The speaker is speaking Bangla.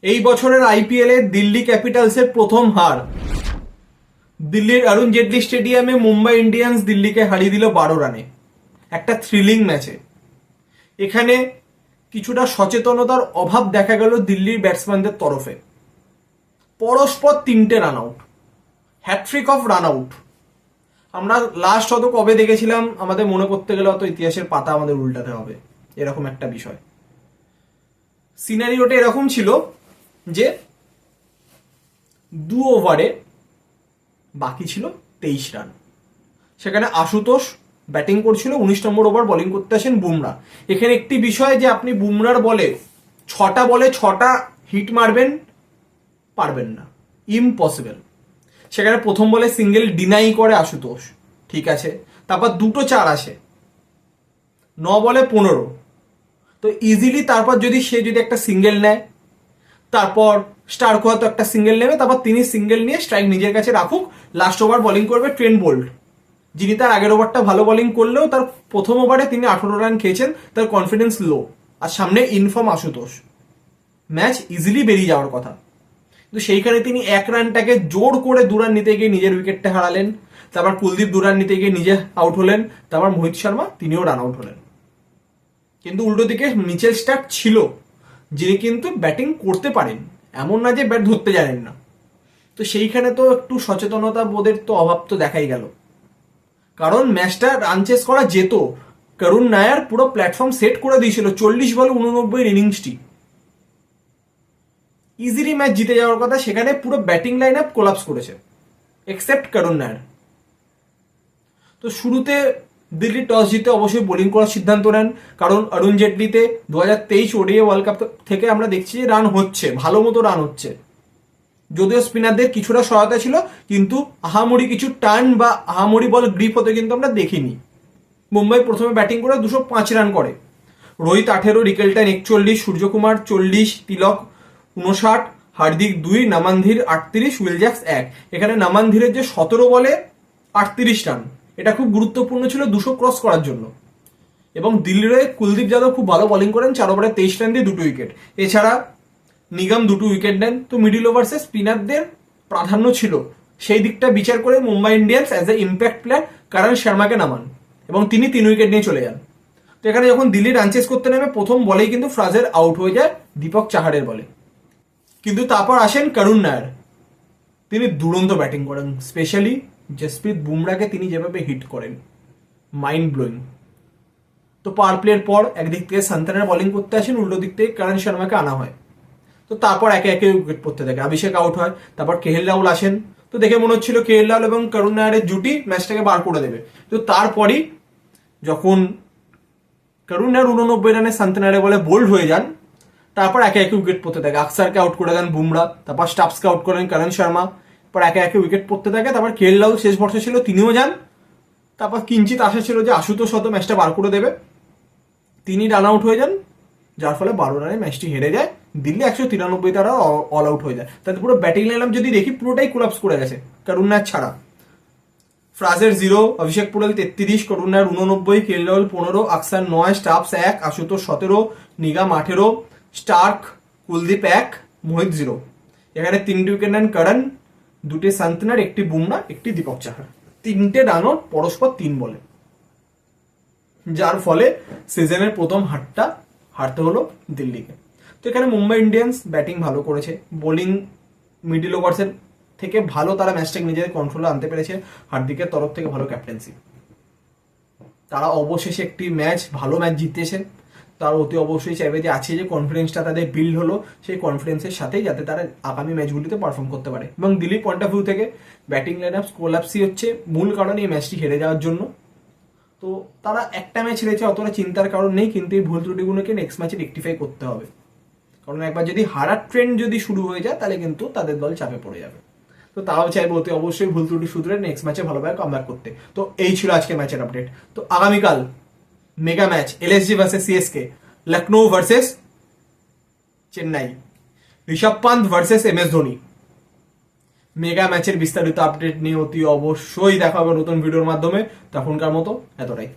এই বছরের আইপিএল এ দিল্লি ক্যাপিটালসের প্রথম হার। দিল্লির অরুণ জেটলি স্টেডিয়ামে মুম্বাই ইন্ডিয়ান্স দিল্লিকে হারিয়ে দিল 12 রানে একটা থ্রিলিং ম্যাচে। এখানে কিছুটা সচেতনতার অভাব দেখা গেল দিল্লির ব্যাটসম্যানদের তরফে। পরস্পর 3টে run out, hat trick of run out. আমরা লাস্ট হয়তো কবে দেখেছিলাম আমাদের মনে করতে গেলে অত ইতিহাসের পাতা আমাদের উল্টাতে হবে, এরকম একটা বিষয়। সিনারিওটা এরকম ছিল যে 2 ওভারে বাকি ছিল 23 রান। সেখানে আশুতোষ ব্যাটিং করছিল, 19 নম্বর ওভার বোলিং করতে আসেন বুমরা। এখানে একটি বিষয় যে আপনি বুমরার বলে 6টা বলে 6টা হিট মারবেন, পারবেন না, ইম্পসিবল। সেখানে প্রথম বলে সিঙ্গেল ডিনাই করে আশুতোষ, ঠিক আছে। তারপর 2টো 4 আসে, 9 বলে 15। তো ইজিলি তারপর সে যদি একটা সিঙ্গেল নেয়, তারপর স্টার্ক হয়তো একটা সিঙ্গেল নেবে, তারপর তিনি সিঙ্গেল নিয়ে স্ট্রাইক নিজের কাছে রাখুক। লাস্ট ওভার বোলিং করবে ট্রেন্ট বোল্ট, যিনি তার আগের ওভারটা ভালো বোলিং করলেও তার প্রথম ওভারে তিনি 18 রান খেয়েছেন, তার কনফিডেন্স লো। আর সামনে ইনফর্ম আশুতোষ, ম্যাচ ইজিলি বেরিয়ে যাওয়ার কথা। কিন্তু সেইখানে তিনি 1 রানটাকে জোর করে 2 রান নিতে গিয়ে নিজের উইকেটটা হারালেন। তারপর কুলদীপ 2 রান নিতে গিয়ে নিজে আউট হলেন। তারপর মোহিত শর্মা তিনিও রান আউট হলেন। কিন্তু উল্টো দিকে মিচেল স্টার্ক ছিল, যিনি কিন্তু ব্যাটিং করতে পারেন, এমন না যে ব্যাট ধরতে জানেন না। তো সেইখানে তো একটু সচেতনতা বোধের তো অভাব তো দেখাই গেল। কারণ ম্যাচটা রান চেস করা যেত, করুণ নায়ার পুরো প্ল্যাটফর্ম সেট করে দিয়েছিল। 40 বলে 89 ইনিংসটি ইজিলি ম্যাচ জিতে যাওয়ার কথা, সেখানে পুরো ব্যাটিং লাইন আপ কোলাপস করেছে এক্সেপ্ট করুণ নায়ার। তো শুরুতে দিল্লি টস জিতে অবশ্যই বোলিং করার সিদ্ধান্ত নেন, কারণ অরুণ জেটলিতে 2023 ওডিআই ওয়ার্ল্ড কাপ থেকে আমরা দেখছি যে রান হচ্ছে, ভালো মতো রান হচ্ছে। যদিও স্পিনারদের কিছুটা সহায়তা ছিল, কিন্তু আহামরি কিছু টার্ন বা আহামরি বল গ্রিপ হতে কিন্তু আমরা দেখিনি। মুম্বাই প্রথমে ব্যাটিং করে 205 রান করে। Rohit 18, Rickelton 41, Suryakumar 40, Tilak 59, Hardik 2, নামানধীর 38, will Jacks 1। এখানে নামানধীরের যে 17 বলে 38 রান, এটা খুব গুরুত্বপূর্ণ ছিল 200 ক্রস করার জন্য। এবং দিল্লির হয়ে কুলদীপ যাদব খুব ভালো বোলিং করেন, 4 ওভারে 23 রান দিয়ে 2টো উইকেট। এছাড়া নিগম 2টো উইকেট নেন। তো মিডিল ওভার্সে স্পিনারদের প্রাধান্য ছিল, সেই দিকটা বিচার করে Mumbai Indians as a impact player Karan শর্মাকে নামান এবং তিনি 3 উইকেট নিয়ে চলে যান। তো এখানে যখন দিল্লি রান চেস করতে নেমে প্রথম বলেই কিন্তু ফ্রাজের আউট হয়ে যায় দীপক চাহারের বলে। কিন্তু তারপর আসেন করুণ নায়ার, তিনি দুরন্ত ব্যাটিং করেন। স্পেশালি জসপ্রীত বুমরাকে তিনি যেভাবে হিট করেন, মাইন্ড ব্লোয়িং। তো পাওয়ার প্লের পর একদিক থেকে সান্তানার বোলিং করতে আসেন, উল্টো দিক থেকে করণ শর্মাকে আনা হয়। তো তারপর একে একে উইকেট পড়তে থাকে, অভিষেক আউট হয়, তারপর কেএল রাহুল আসেন। তো দেখে মনে হচ্ছিল কেএল রাহুল এবং করুণ নায়ারের জুটি ম্যাচটাকে বার করে দেবে। তো তারপরই যখন করুণ নায়ার 89 রানে সান্তানারে বলে বোল্ড হয়ে যান, তারপর একে একে উইকেট পড়তে থাকে। আকসারকে আউট করে দেন বুমরা, তারপর স্টাফসকে আউট করেন করণ শর্মা, তারপর একে একে উইকেট পড়তে থাকে। তারপর কেএল রাহুল শেষ বর্ষে ছিল, তিনিও যান। তারপর কিঞ্চিত আশা ছিল যে আশুতোষ হয়তো ম্যাচটা বার করে দেবে, তিনি রান আউট হয়ে যান, যার ফলে 12 রানে ম্যাচটি হেরে যায়। দিল্লি 193 তারা অল আউট হয়ে যায়। তাতে পুরো ব্যাটিং লাইন আপ যদি দেখি পুরোটাই কোলাপস করে গেছে করুণ নায়ার ছাড়া। ফ্রাজের 0, অভিষেক পুরেল 33, করুণ নায়ার 89, কেএল রাহুল 15, আকসার 9, স্টাফস 1, আশুতোষ 17, নিগম 18, স্টার্ক কুলদীপ 1, মোহিত 0। এখানে 3টে উইকেট নেন করণ, 2টে সান্তানার, 1টি বুমরা, 1টি দীপক চাহার। 3টে রান আউট পরস্পর 3 বলে, যার ফলে সিজনের প্রথম হারতে হলো দিল্লিকে। তো এখানে মুম্বাই ইন্ডিয়ান্স ব্যাটিং ভালো করেছে, বোলিং মিডিল ওভার্সের থেকে ভালো তারা ম্যাচটাকে নিজেদের কন্ট্রোলে আনতে পেরেছে। হার্দিকের তরফ থেকে ভালো ক্যাপ্টেন্সি, তারা অবশেষে একটি ভালো ম্যাচ জিতেছে। তারা অতি অবশ্যই চাইবে যে আছে যে কনফিডেন্সটা তাদের বিল্ড হলো, সেই কনফিডেন্সের সাথেই যাতে তারা আগামী ম্যাচগুলিতে পারফর্ম করতে পারে। এবং দিল্লির পয়েন্ট অফ ভিউ থেকে ব্যাটিং লাইন আপ কোলাপসই হচ্ছে মূল কারণ এই ম্যাচটি হেরে যাওয়ার জন্য। তো তারা একটা ম্যাচ হেরেছে, অতটা চিন্তার কারণ নেই, কিন্তু এই ভুল ত্রুটিগুলোকে নেক্সট ম্যাচে রেকটিফাই করতে হবে। কারণ একবার যদি হারার ট্রেন্ড যদি শুরু হয়ে যায়, তাহলে কিন্তু তাদের দল চাপে পড়ে যাবে। তো তারাও চাইবে অতি অবশ্যই ভুল ত্রুটি শুধরে নেক্সট ম্যাচে ভালোভাবে কামব্যাক করতে। তো এই ছিল আজকে ম্যাচের আপডেট। তো আগামীকাল mega match LSG versus CSK, Lucknow versus Chennai, Rishabh Pant versus MS Dhoni. Mega ম্যাচের বিস্তারিত আপডেট নিয়ে অতি অবশ্যই দেখা হবে নতুন ভিডিওর মাধ্যমে। তখনকার মতো এতটাই।